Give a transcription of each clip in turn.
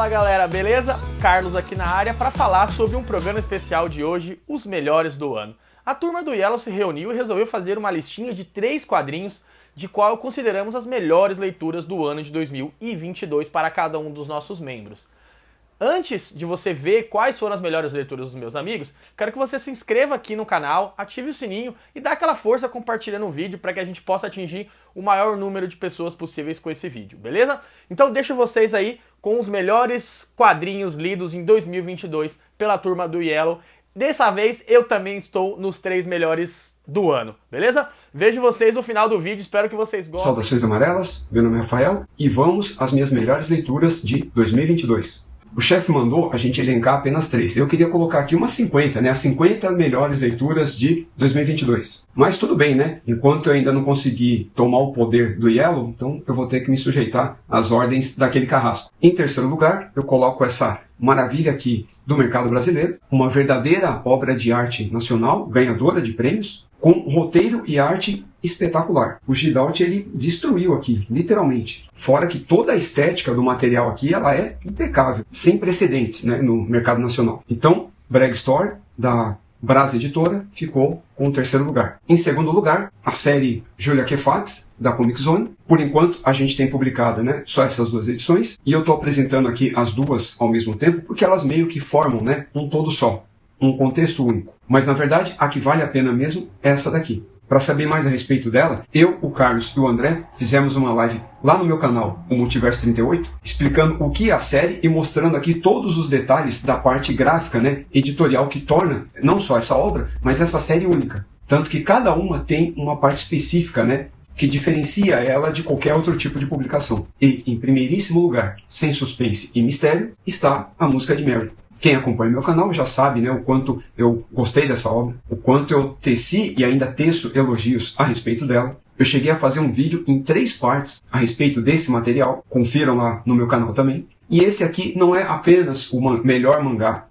Fala galera, beleza? Carlos aqui na área para falar sobre um programa especial de hoje, Os Melhores do Ano. A turma do Yellow se reuniu e resolveu fazer uma listinha de 3 quadrinhos de qual consideramos as melhores leituras do ano de 2022 para cada um dos nossos membros. Antes de você ver quais foram as melhores leituras dos meus amigos, quero que você se inscreva aqui no canal, ative o sininho e dá aquela força compartilhando o vídeo para que a gente possa atingir o maior número de pessoas possíveis com esse vídeo, beleza? Então deixo vocês aí com os melhores quadrinhos lidos em 2022 pela turma do Yellow. Dessa vez eu também estou nos 3 melhores do ano, beleza? Vejo vocês no final do vídeo, espero que vocês gostem. Saudações amarelas, meu nome é Rafael e vamos às minhas melhores leituras de 2022. O chefe mandou a gente elencar apenas 3. Eu queria colocar aqui umas 50, né? As 50 melhores leituras de 2022. Mas tudo bem, né? Enquanto eu ainda não consegui tomar o poder do Yellow, então eu vou ter que me sujeitar às ordens daquele carrasco. Em terceiro lugar, eu coloco essa maravilha aqui do mercado brasileiro, uma verdadeira obra de arte nacional, ganhadora de prêmios, com roteiro e arte espetacular. O Gidalt, ele destruiu aqui, literalmente. Fora que toda a estética do material aqui, ela é impecável, sem precedentes, né, no mercado nacional. Então, Brag Store, da Brasa Editora, ficou com o terceiro lugar. Em segundo lugar, a série Julia Kefatz, da Comic Zone. Por enquanto, a gente tem publicado, né, só essas 2 edições, e eu estou apresentando aqui as duas ao mesmo tempo, porque elas meio que formam, né, um todo só, um contexto único. Mas, na verdade, a que vale a pena mesmo é essa daqui. Para saber mais a respeito dela, eu, o Carlos e o André fizemos uma live lá no meu canal, o Multiverso 38, explicando o que é a série e mostrando aqui todos os detalhes da parte gráfica, né, editorial que torna não só essa obra, mas essa série única. Tanto que cada uma tem uma parte específica, né, que diferencia ela de qualquer outro tipo de publicação. E, em primeiríssimo lugar, sem suspense e mistério, está a música de Mary. Quem acompanha meu canal já sabe, né, o quanto eu gostei dessa obra, o quanto eu teci e ainda teço elogios a respeito dela. Eu cheguei a fazer um vídeo em 3 partes a respeito desse material, confiram lá no meu canal também. E esse aqui não é apenas o melhor mangá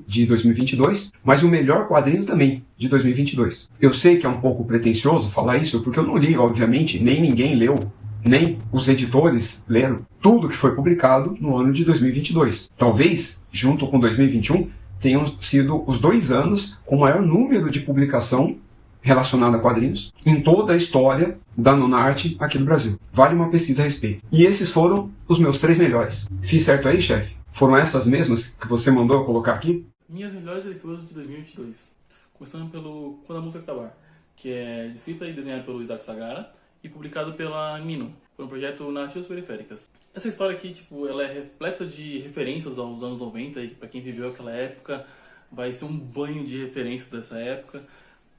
de 2022, mas o melhor quadrinho também de 2022. Eu sei que é um pouco pretensioso falar isso, porque eu não li, obviamente, nem ninguém leu, nem os editores leram tudo que foi publicado no ano de 2022. Talvez, junto com 2021, tenham sido os 2 anos com o maior número de publicação relacionada a quadrinhos em toda a história da Nonarte aqui no Brasil. Vale uma pesquisa a respeito. E esses foram os meus 3 melhores. Fiz certo aí, chefe? Foram essas mesmas que você mandou eu colocar aqui? Minhas melhores leituras de 2022. Começando pelo Quando a Música Acabar, que é escrita e desenhada pelo Isaac Sagara e publicado pela Mino, por um projeto Narrativas Periféricas. Essa história aqui, ela é repleta de referências aos anos 90, e para quem viveu aquela época, vai ser um banho de referências dessa época.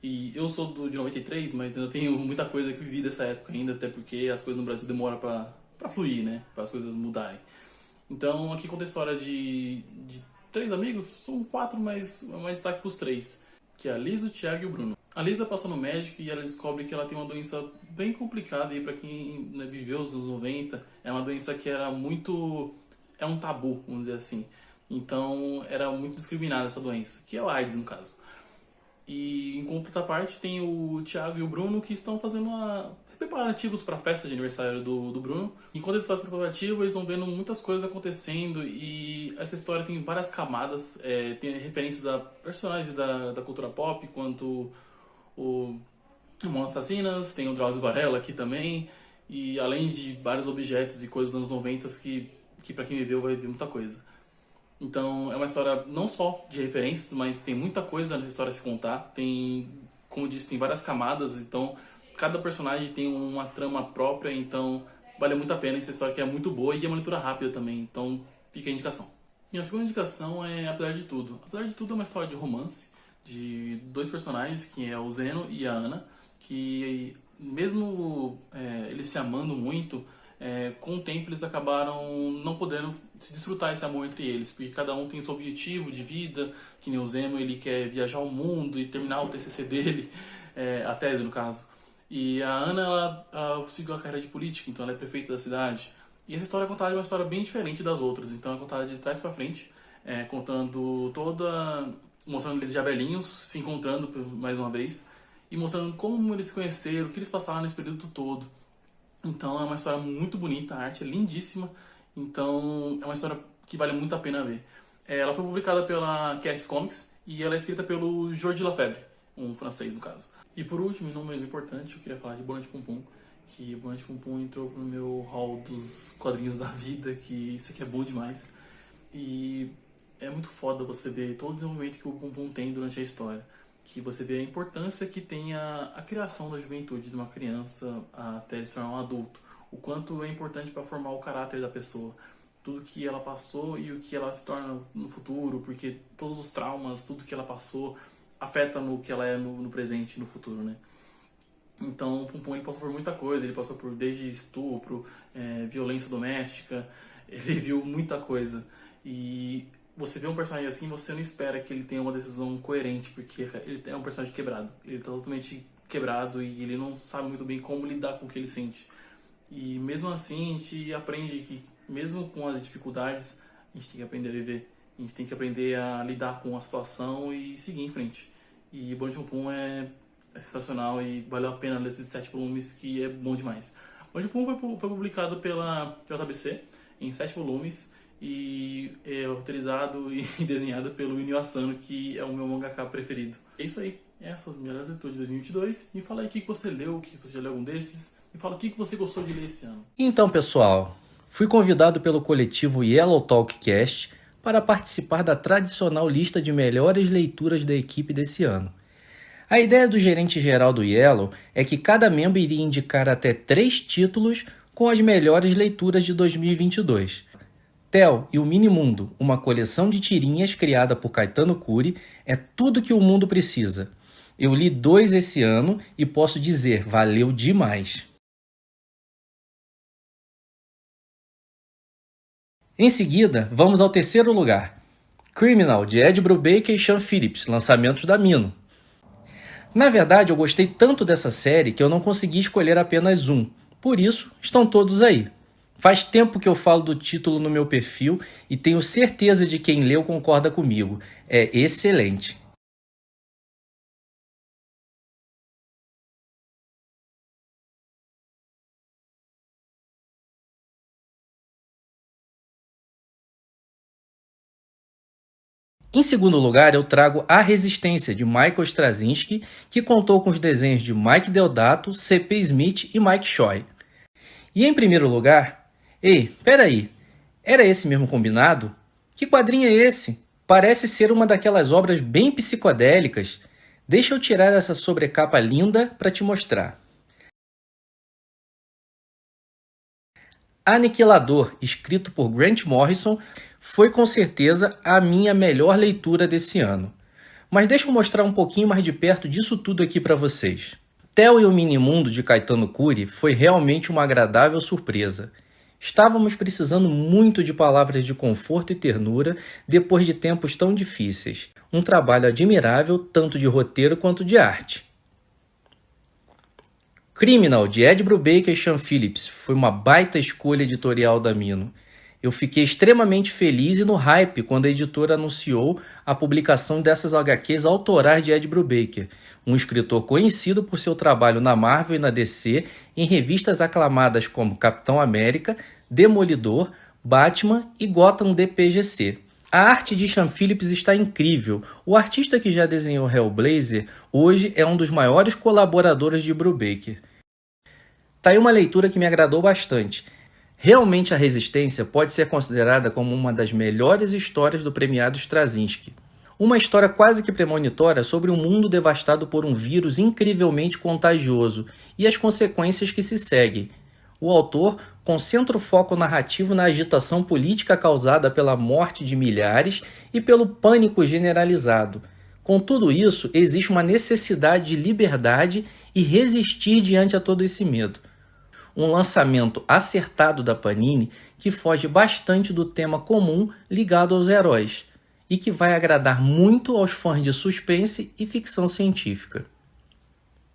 E eu sou de 93, mas eu tenho muita coisa que vivi dessa época ainda, até porque as coisas no Brasil demoram para fluir, né? Para as coisas mudarem. Então, aqui conta a história de 3 amigos, são 4, mas mais destaque para os 3, que é a Lisa, o Thiago e o Bruno. A Lisa passa no médico e ela descobre que ela tem uma doença bem complicada, e para quem, né, viveu os anos 90, é uma doença que era muito... é um tabu, vamos dizer assim. Então, era muito discriminada essa doença, que é o AIDS, no caso. E, em contraparte, tem o Thiago e o Bruno, que estão fazendo preparativos para a festa de aniversário do Bruno. Enquanto eles fazem preparativo, eles vão vendo muitas coisas acontecendo, e essa história tem várias camadas. Tem referências a personagens da cultura pop, quanto o Mamonas Assassinas, tem o Drauzio Varela aqui também, e além de vários objetos e coisas dos anos 90 que para quem viveu vai ver muita coisa. Então é uma história não só de referências, mas tem muita coisa nessa história a se contar. Tem, como eu disse, tem várias camadas, então cada personagem tem uma trama própria, então vale muito a pena. Essa história que é muito boa e é uma leitura rápida também, então fica a indicação. Minha segunda indicação é Apesar de Tudo. Apesar de Tudo é uma história de romance de 2 personagens, que é o Zeno e a Ana, que mesmo eles se amando muito, com o tempo eles acabaram não podendo se desfrutar esse amor entre eles, porque cada um tem seu objetivo de vida, que nem o Zeno, ele quer viajar ao mundo e terminar o TCC dele, a tese no caso. E a Ana, ela seguiu a carreira de política, então ela é prefeita da cidade. E essa história é contada de uma história bem diferente das outras, então é contada de trás pra frente, contando mostrando eles já velhinhos, se encontrando mais uma vez, e mostrando como eles se conheceram, o que eles passaram nesse período todo. Então é uma história muito bonita, a arte é lindíssima, então é uma história que vale muito a pena ver. Ela foi publicada pela Cass Comics e ela é escrita pelo Georges Lefebvre, um francês no caso. E por último, e não menos importante, eu queria falar de Bonnet Pum Pum, que Bonnet Pum Pum entrou no meu hall dos quadrinhos da vida, que isso aqui é bom demais. E é muito foda você ver todo o desenvolvimento que o Pum Pum tem durante a história. Que você vê a importância que tem a criação da juventude de uma criança até ele se tornar um adulto. O quanto é importante para formar o caráter da pessoa. Tudo que ela passou e o que ela se torna no futuro, porque todos os traumas, tudo que ela passou afeta no que ela é no presente, no futuro, né? Então o Pum Pum ele passou por muita coisa, ele passou por desde estupro, violência doméstica, ele viu muita coisa. E você vê um personagem assim, você não espera que ele tenha uma decisão coerente, porque ele é um personagem quebrado. Ele está totalmente quebrado e ele não sabe muito bem como lidar com o que ele sente. E mesmo assim a gente aprende que, mesmo com as dificuldades, a gente tem que aprender a viver. A gente tem que aprender a lidar com a situação e seguir em frente. E Bonnet Pum Pum é sensacional e valeu a pena ler esses 7 volumes, que é bom demais. Bonnet Pum Pum foi publicado pela JBC em 7 volumes e é roteirizado e desenhado pelo Inio Asano, que é o meu mangaka preferido. É isso aí. Essas são as melhores leituras de 2022. Me fala aí o que você leu, o que você já leu algum desses. Me fala o que você gostou de ler esse ano. Então, pessoal, fui convidado pelo coletivo Yellow Talk Cast para participar da tradicional lista de melhores leituras da equipe desse ano. A ideia do gerente-geral do Yellow é que cada membro iria indicar até 3 títulos com as melhores leituras de 2022. Theo e o Minimundo, uma coleção de tirinhas criada por Caetano Curi, é tudo que o mundo precisa. Eu li 2 esse ano e posso dizer, valeu demais. Em seguida, vamos ao terceiro lugar. Criminal, de Ed Brubaker e Sean Phillips, lançamentos da Mino. Na verdade, eu gostei tanto dessa série que eu não consegui escolher apenas um. Por isso, estão todos aí. Faz tempo que eu falo do título no meu perfil e tenho certeza de que quem leu concorda comigo. É excelente. Em segundo lugar, eu trago A Resistência, de Michael Straczynski, que contou com os desenhos de Mike Deodato, C.P. Smith e Mike Choi. E em primeiro lugar... Ei, peraí, era esse mesmo combinado? Que quadrinho é esse? Parece ser uma daquelas obras bem psicodélicas. Deixa eu tirar essa sobrecapa linda para te mostrar. Aniquilador, escrito por Grant Morrison, foi com certeza a minha melhor leitura desse ano. Mas deixa eu mostrar um pouquinho mais de perto disso tudo aqui para vocês. Theo e o Minimundo, de Caetano Curi, foi realmente uma agradável surpresa. Estávamos precisando muito de palavras de conforto e ternura depois de tempos tão difíceis. Um trabalho admirável, tanto de roteiro quanto de arte. Criminal, de Ed Brubaker e Sean Phillips, foi uma baita escolha editorial da Mino. Eu fiquei extremamente feliz e no hype quando a editora anunciou a publicação dessas HQs autorais de Ed Brubaker, um escritor conhecido por seu trabalho na Marvel e na DC em revistas aclamadas como Capitão América, Demolidor, Batman e Gotham DPGC. A arte de Sean Phillips está incrível. O artista que já desenhou Hellblazer hoje é um dos maiores colaboradores de Brubaker. Tá aí uma leitura que me agradou bastante. Realmente A Resistência pode ser considerada como uma das melhores histórias do premiado Straczynski. Uma história quase que premonitória sobre um mundo devastado por um vírus incrivelmente contagioso e as consequências que se seguem. O autor concentra o foco narrativo na agitação política causada pela morte de milhares e pelo pânico generalizado. Com tudo isso, existe uma necessidade de liberdade e resistir diante a todo esse medo. Um lançamento acertado da Panini que foge bastante do tema comum ligado aos heróis e que vai agradar muito aos fãs de suspense e ficção científica.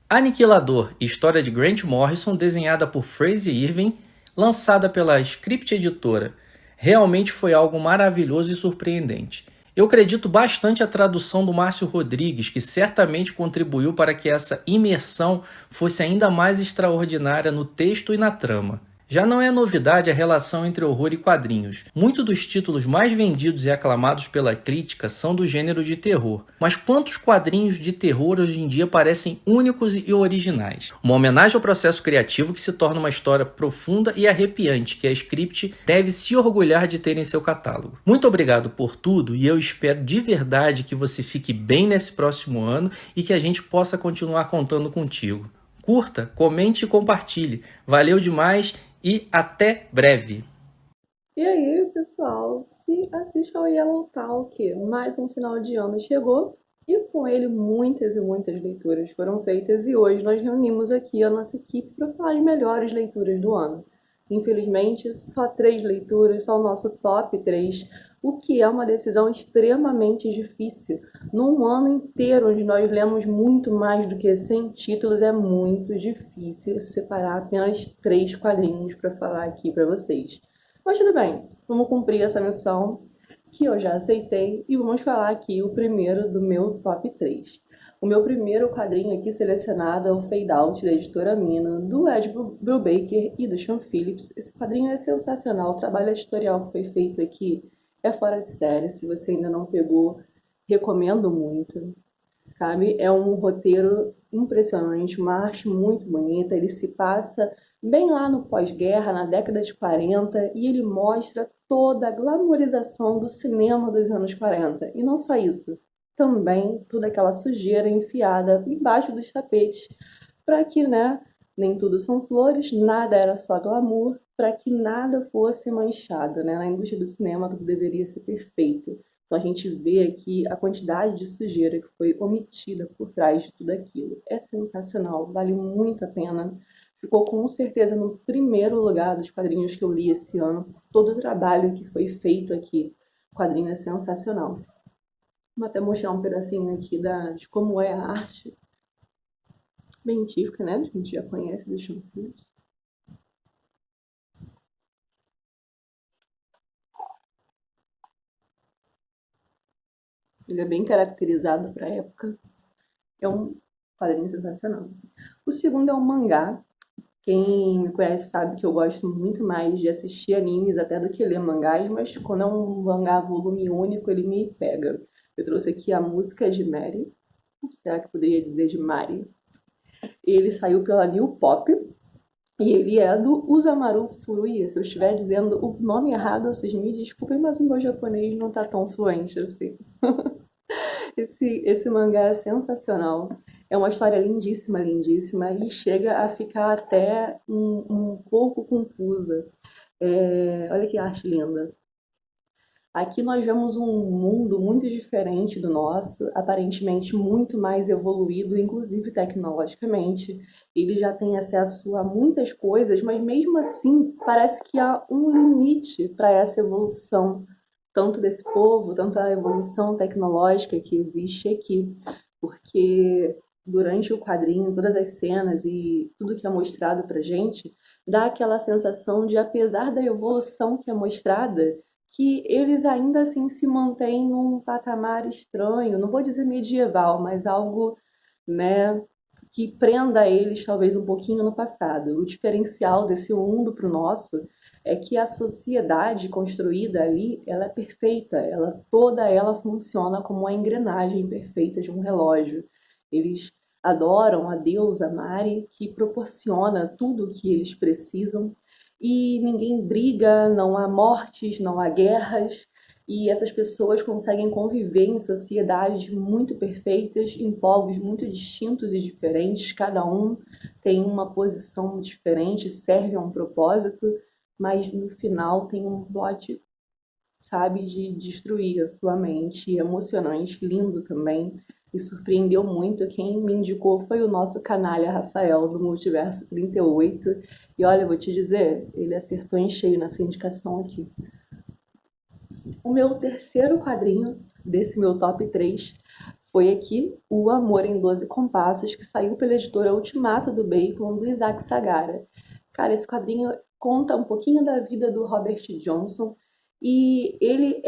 Aniquilador, história de Grant Morrison, desenhada por Frazer Irving, lançada pela Script Editora. Realmente foi algo maravilhoso e surpreendente. Eu acredito bastante a tradução do Márcio Rodrigues, que certamente contribuiu para que essa imersão fosse ainda mais extraordinária no texto e na trama. Já não é novidade a relação entre horror e quadrinhos. Muitos dos títulos mais vendidos e aclamados pela crítica são do gênero de terror. Mas quantos quadrinhos de terror hoje em dia parecem únicos e originais? Uma homenagem ao processo criativo que se torna uma história profunda e arrepiante que a Script deve se orgulhar de ter em seu catálogo. Muito obrigado por tudo e eu espero de verdade que você fique bem nesse próximo ano e que a gente possa continuar contando contigo. Curta, comente e compartilhe. Valeu demais e até breve! E aí, pessoal, que assiste ao Yellow Talk, mais um final de ano chegou e com ele muitas e muitas leituras foram feitas e hoje nós reunimos aqui a nossa equipe para falar as melhores leituras do ano. Infelizmente, só 3 leituras, só o nosso top 3, o que é uma decisão extremamente difícil. Num ano inteiro onde nós lemos muito mais do que 100 títulos, é muito difícil separar apenas 3 quadrinhos para falar aqui para vocês. Mas tudo bem, vamos cumprir essa missão que eu já aceitei e vamos falar aqui o primeiro do meu top 3. O meu primeiro quadrinho aqui selecionado é o Fade Out, da editora Mino, do Ed Brubaker e do Sean Phillips. Esse quadrinho é sensacional, o trabalho editorial que foi feito aqui é fora de série. Se você ainda não pegou, recomendo muito, sabe? É um roteiro impressionante, uma arte muito bonita, ele se passa bem lá no pós-guerra, na década de 40, e ele mostra toda a glamorização do cinema dos anos 40. E não só isso, também toda aquela sujeira enfiada embaixo dos tapetes, para que, né, nem tudo são flores, nada era só glamour, para que nada fosse manchado, né? Na indústria do cinema tudo deveria ser perfeito. Então a gente vê aqui a quantidade de sujeira que foi omitida por trás de tudo aquilo. É sensacional, vale muito a pena. Ficou com certeza no primeiro lugar dos quadrinhos que eu li esse ano, por todo o trabalho que foi feito aqui. O quadrinho é sensacional. Vou até mostrar um pedacinho aqui de como é a arte bem típica, né? A gente já conhece do Sean Phillips. Ele é bem caracterizado para a época. É um quadrinho sensacional. O segundo é um mangá. Quem me conhece sabe que eu gosto muito mais de assistir animes até do que ler mangás, mas quando é um mangá volume único, ele me pega. Eu trouxe aqui a música de Mary, será que poderia dizer de Mari? Ele saiu pela New Pop e ele é do Usamaru Furuya. Se eu estiver dizendo o nome errado, vocês me desculpem, mas o meu japonês não tá tão fluente assim. Esse mangá é sensacional. É uma história lindíssima, lindíssima, e chega a ficar até um pouco confusa. Olha que arte linda. Aqui nós vemos um mundo muito diferente do nosso, aparentemente muito mais evoluído, inclusive tecnologicamente. Ele já tem acesso a muitas coisas, mas mesmo assim parece que há um limite para essa evolução, tanto desse povo, tanto a evolução tecnológica que existe aqui. Porque durante o quadrinho, todas as cenas e tudo que é mostrado pra gente, dá aquela sensação de, apesar da evolução que é mostrada, que eles ainda assim se mantêm num patamar estranho, não vou dizer medieval, mas algo, né, que prenda eles talvez um pouquinho no passado. O diferencial desse mundo para o nosso é que a sociedade construída ali, ela é perfeita, toda ela funciona como uma engrenagem perfeita de um relógio. Eles adoram a deusa Mari, que proporciona tudo o que eles precisam, e ninguém briga, não há mortes, não há guerras, e essas pessoas conseguem conviver em sociedades muito perfeitas, em povos muito distintos e diferentes, cada um tem uma posição diferente, serve a um propósito, mas no final tem um plot, sabe, de destruir a sua mente, emocionante, lindo também, e surpreendeu muito. Quem me indicou foi o nosso canalha Rafael, do Multiverso 38, e olha, eu vou te dizer, ele acertou em cheio nessa indicação aqui. O meu terceiro quadrinho desse meu top 3 foi aqui, O Amor em 12 Compassos, que saiu pela editora Ultimato do Bacon, do Isaac Sagara. Cara, esse quadrinho conta um pouquinho da vida do Robert Johnson, E ele,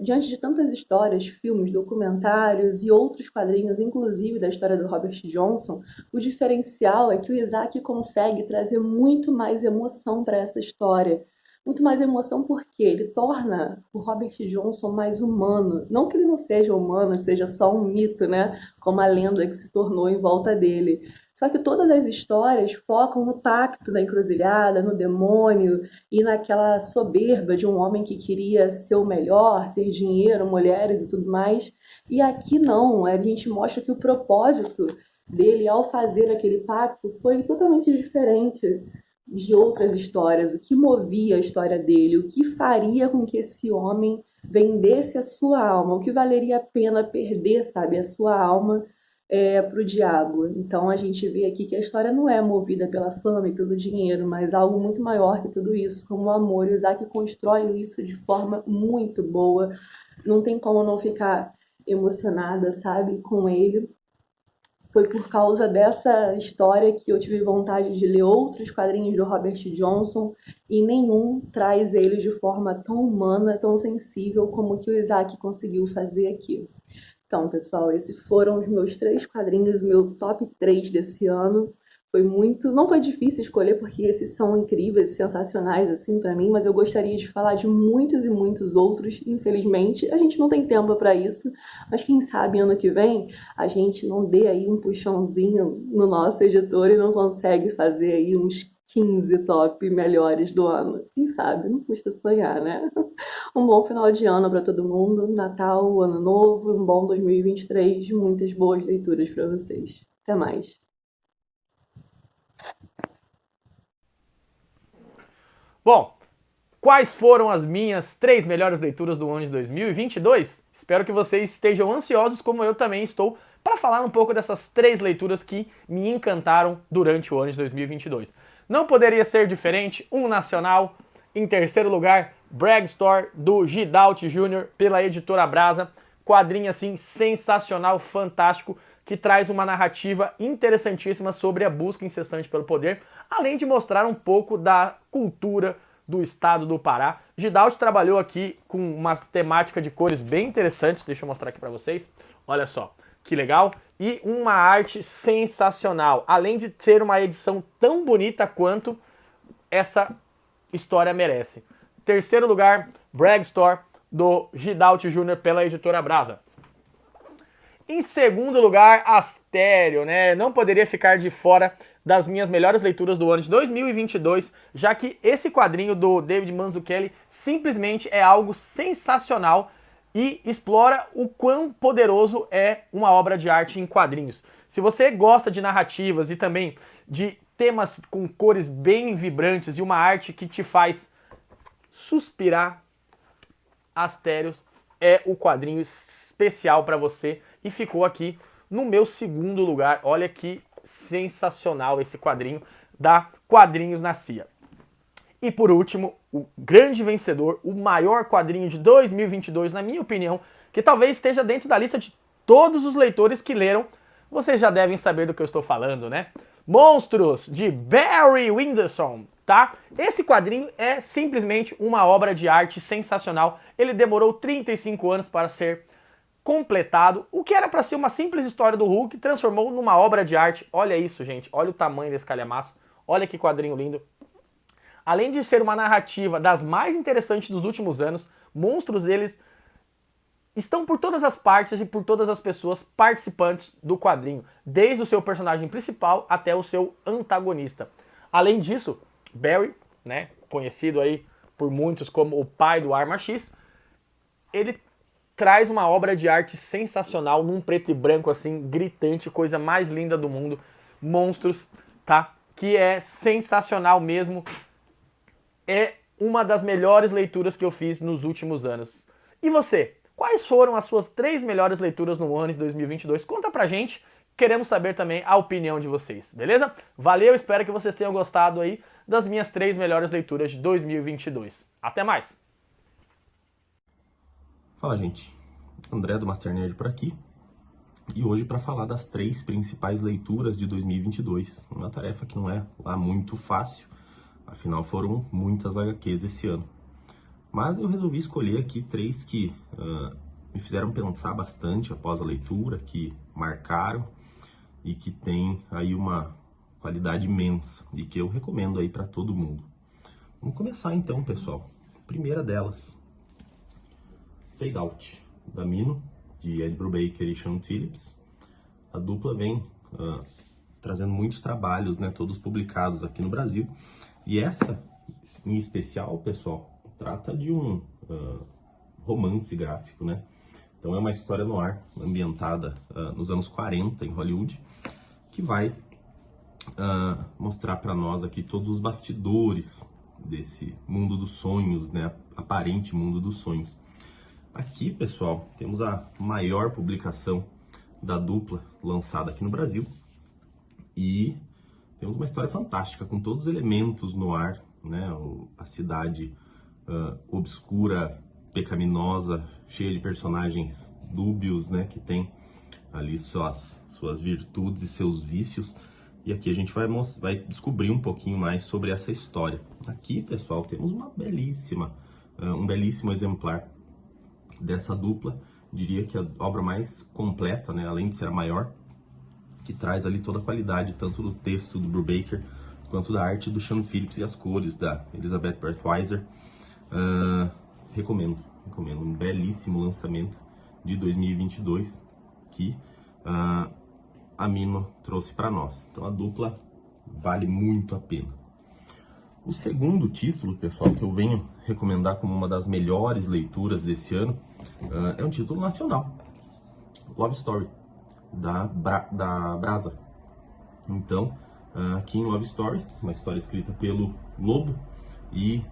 diante de tantas histórias, filmes, documentários e outros quadrinhos, inclusive da história do Robert Johnson, o diferencial é que o Isaac consegue trazer muito mais emoção para essa história. Muito mais emoção porque ele torna o Robert Johnson mais humano. Não que ele não seja humano, seja só um mito, né? Como a lenda que se tornou em volta dele. Só que todas as histórias focam no pacto da encruzilhada, no demônio e naquela soberba de um homem que queria ser o melhor, ter dinheiro, mulheres e tudo mais. E aqui não, a gente mostra que o propósito dele ao fazer aquele pacto foi totalmente diferente de outras histórias, o que movia a história dele, o que faria com que esse homem vendesse a sua alma, o que valeria a pena perder, sabe, a sua alma para o diabo. Então a gente vê aqui que a história não é movida pela fama e pelo dinheiro, mas algo muito maior que tudo isso, como o amor. E o Isaac constrói isso de forma muito boa. Não tem como não ficar emocionada, sabe, com ele. Foi por causa dessa história que eu tive vontade de ler outros quadrinhos do Robert Johnson e nenhum traz ele de forma tão humana, tão sensível como o que o Isaac conseguiu fazer aqui. Então, pessoal, esses foram os meus 3 quadrinhos, meu top 3 desse ano. Não foi difícil escolher porque esses são incríveis, sensacionais assim para mim, mas eu gostaria de falar de muitos e muitos outros. Infelizmente, a gente não tem tempo para isso, mas quem sabe ano que vem a gente não dê aí um puxãozinho no nosso editor e não consegue fazer aí uns 15 top melhores do ano. Quem sabe? Não custa sonhar, né? Um bom final de ano para todo mundo, Natal, Ano Novo, um bom 2023, muitas boas leituras para vocês. Até mais. Bom, quais foram as minhas 3 melhores leituras do ano de 2022? Espero que vocês estejam ansiosos, como eu também estou, para falar um pouco dessas 3 leituras que me encantaram durante o ano de 2022. Não poderia ser diferente, um nacional, em terceiro lugar, Brag Store, do Gidalt Jr., pela editora Brasa. Quadrinho assim sensacional, fantástico, que traz uma narrativa interessantíssima sobre a busca incessante pelo poder, além de mostrar um pouco da cultura do estado do Pará. Gidalt trabalhou aqui com uma temática de cores bem interessantes, deixa eu mostrar aqui para vocês, olha só, que legal, e uma arte sensacional, além de ter uma edição tão bonita quanto essa história merece. Terceiro lugar, Brag Store, do Gidalt Jr., pela editora Brasa. Em segundo lugar, Astério, né? Não poderia ficar de fora das minhas melhores leituras do ano de 2022, já que esse quadrinho do David Mazzucchelli simplesmente é algo sensacional e explora o quão poderoso é uma obra de arte em quadrinhos. Se você gosta de narrativas e também de temas com cores bem vibrantes e uma arte que te faz suspirar, Astério é o quadrinho especial para você e ficou aqui no meu segundo lugar. Olha que sensacional esse quadrinho da Quadrinhos na CIA. E por último, o grande vencedor, o maior quadrinho de 2022, na minha opinião, que talvez esteja dentro da lista de todos os leitores que leram. Vocês já devem saber do que eu estou falando, né? Monstros, de Barry Windsor, tá? Esse quadrinho é simplesmente uma obra de arte sensacional. Ele demorou 35 anos para ser completado. O que era para ser uma simples história do Hulk, transformou numa obra de arte. Olha isso, gente. Olha o tamanho desse calhamaço. Olha que quadrinho lindo. Além de ser uma narrativa das mais interessantes dos últimos anos, Monstros, eles estão por todas as partes e por todas as pessoas participantes do quadrinho, desde o seu personagem principal até o seu antagonista. Além disso, Barry, né, conhecido aí por muitos como o pai do Arma X, ele traz uma obra de arte sensacional num preto e branco assim, gritante, coisa mais linda do mundo, Monstros, tá? Que é sensacional mesmo. É uma das melhores leituras que eu fiz nos últimos anos. E você? Quais foram as suas 3 melhores leituras no ano de 2022? Conta pra gente, queremos saber também a opinião de vocês, beleza? Valeu, espero que vocês tenham gostado aí das minhas 3 melhores leituras de 2022. Até mais! Fala, gente. André do Master Nerd por aqui. E hoje para falar das 3 principais leituras de 2022. Uma tarefa que não é lá muito fácil, afinal foram muitas HQs esse ano. Mas eu resolvi escolher aqui 3 que me fizeram pensar bastante após a leitura, que marcaram e que tem aí uma qualidade imensa e que eu recomendo aí para todo mundo. Vamos começar então, pessoal. Primeira delas, Fade Out, da Mino, de Ed Brubaker e Sean Phillips. A dupla vem trazendo muitos trabalhos, né, todos publicados aqui no Brasil. E essa, em especial, pessoal, trata de um romance gráfico, né? Então é uma história no ar, ambientada nos anos 40 em Hollywood, que vai mostrar para nós aqui todos os bastidores desse mundo dos sonhos, né? Aparente mundo dos sonhos. Aqui, pessoal, temos a maior publicação da dupla lançada aqui no Brasil e temos uma história fantástica com todos os elementos no ar, né? A cidade obscura, pecaminosa, cheia de personagens dúbios, né? Que tem ali suas virtudes e seus vícios. E aqui a gente vai descobrir um pouquinho mais sobre essa história. Aqui, pessoal, temos um belíssimo exemplar dessa dupla. Diria que a obra mais completa, né, além de ser a maior, que traz ali toda a qualidade, tanto do texto do Brubaker, quanto da arte do Sean Phillips e as cores da Elizabeth Brettweiser. Recomendo um belíssimo lançamento de 2022 que a Mino trouxe para nós. Então a dupla vale muito a pena. O segundo título, pessoal, que eu venho recomendar como uma das melhores leituras desse ano, é um título nacional, Love Story, da Brasa. Então, aqui em Love Story, uma história escrita pelo Lobo e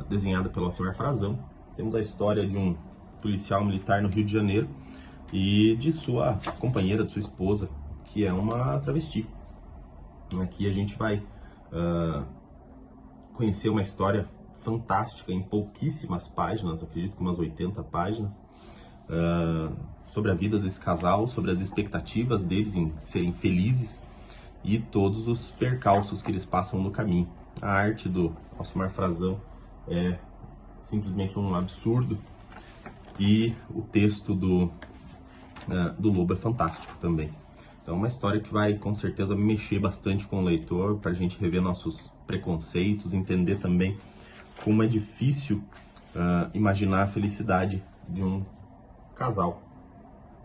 desenhada pelo Alcimar Frazão, temos a história de um policial militar no Rio de Janeiro e de sua companheira, de sua esposa, que é uma travesti. Aqui a gente vai conhecer uma história fantástica em pouquíssimas páginas, acredito que umas 80 páginas, sobre a vida desse casal, sobre as expectativas deles em serem felizes e todos os percalços que eles passam no caminho. A arte do Alcimar Frazão é simplesmente um absurdo e o texto do Lobo é fantástico também. Então, uma história que vai, com certeza, mexer bastante com o leitor, para a gente rever nossos preconceitos, entender também como é difícil imaginar a felicidade de um casal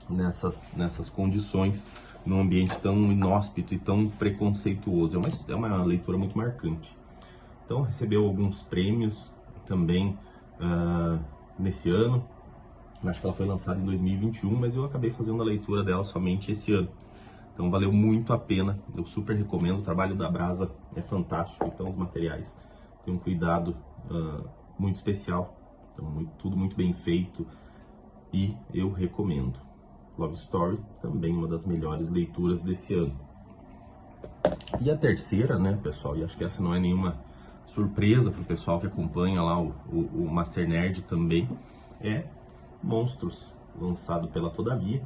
nessas condições, num ambiente tão inóspito e tão preconceituoso. É uma leitura muito marcante. Então, recebeu alguns prêmios também nesse ano. Acho que ela foi lançada em 2021, mas eu acabei fazendo a leitura dela somente esse ano. Então valeu muito a pena, eu super recomendo, o trabalho da Brasa é fantástico, então os materiais têm um cuidado muito especial, então tudo muito bem feito e eu recomendo. Love Story, também uma das melhores leituras desse ano. E a terceira, né, pessoal, e acho que essa não é nenhuma surpresa para o pessoal que acompanha lá o Master Nerd também, é Monstros, lançado pela Todavia,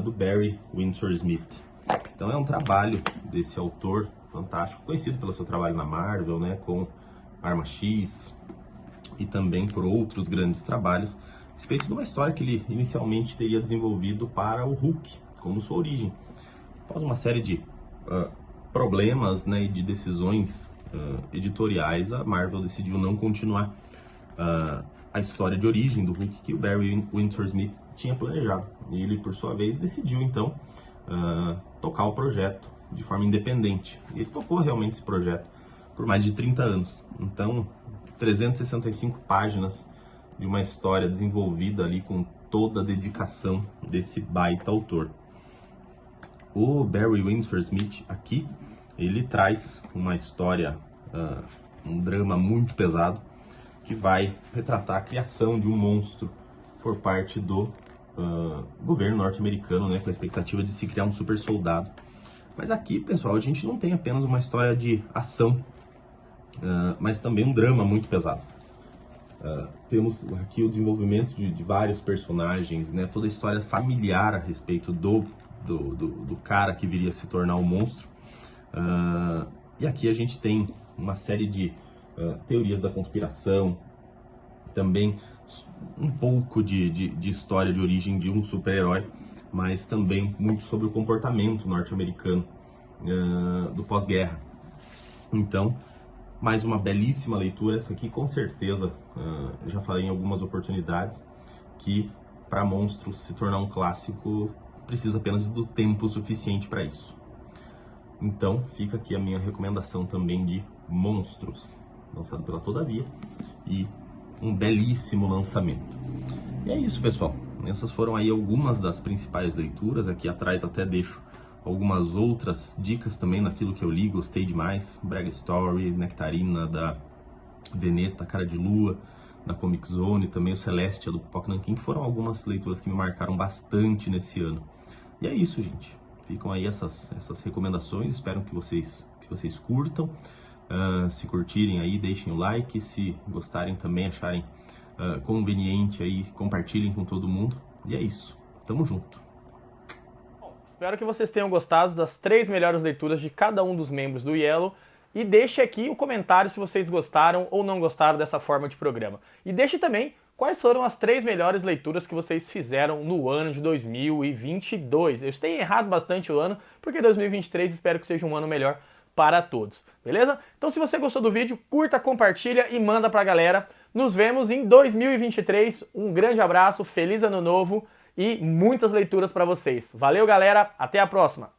do Barry Windsor Smith. Então é um trabalho desse autor fantástico, conhecido pelo seu trabalho na Marvel, né, com Arma X e também por outros grandes trabalhos, a respeito de uma história que ele inicialmente teria desenvolvido para o Hulk, como sua origem. Após uma série de problemas, né, e de decisões editoriais, a Marvel decidiu não continuar a história de origem do Hulk que o Barry Windsor Smith tinha planejado. E ele, por sua vez, decidiu então tocar o projeto de forma independente. E ele tocou realmente esse projeto por mais de 30 anos. Então, 365 páginas de uma história desenvolvida ali com toda a dedicação desse baita autor. O Barry Windsor Smith aqui, ele traz uma história, um drama muito pesado, que vai retratar a criação de um monstro por parte do governo norte-americano, né, com a expectativa de se criar um super soldado. Mas aqui, pessoal, a gente não tem apenas uma história de ação, mas também um drama muito pesado. Temos aqui o desenvolvimento de vários personagens, né, toda a história familiar a respeito do cara que viria a se tornar um monstro. E aqui a gente tem uma série de teorias da conspiração, também um pouco de história de origem de um super-herói, mas também muito sobre o comportamento norte-americano do pós-guerra. Então, mais uma belíssima leitura. Essa aqui, com certeza, já falei em algumas oportunidades, que para Monstros se tornar um clássico, precisa apenas do tempo suficiente para isso. Então, fica aqui a minha recomendação também de Monstros, lançado pela Todavia, e um belíssimo lançamento. E é isso, pessoal. Essas foram aí algumas das principais leituras. Aqui atrás até deixo algumas outras dicas também naquilo que eu li, gostei demais. Brag Story, Nectarina, da Veneta, Cara de Lua, da Comic Zone, também o Celestia, do Pipoca Nanquim, que foram algumas leituras que me marcaram bastante nesse ano. E é isso, gente. Ficam aí essas recomendações, espero que vocês curtam. Se curtirem aí, deixem o like, se gostarem também, acharem conveniente aí, compartilhem com todo mundo. E é isso, tamo junto. Espero que vocês tenham gostado das 3 melhores leituras de cada um dos membros do Yellow. E deixe aqui o comentário se vocês gostaram ou não gostaram dessa forma de programa. E deixe também quais foram as 3 melhores leituras que vocês fizeram no ano de 2022. Eu tenho errado bastante o ano, porque 2023 espero que seja um ano melhor para todos, beleza? Então se você gostou do vídeo, curta, compartilha e manda pra galera. Nos vemos em 2023. Um grande abraço, feliz ano novo e muitas leituras para vocês. Valeu, galera, até a próxima!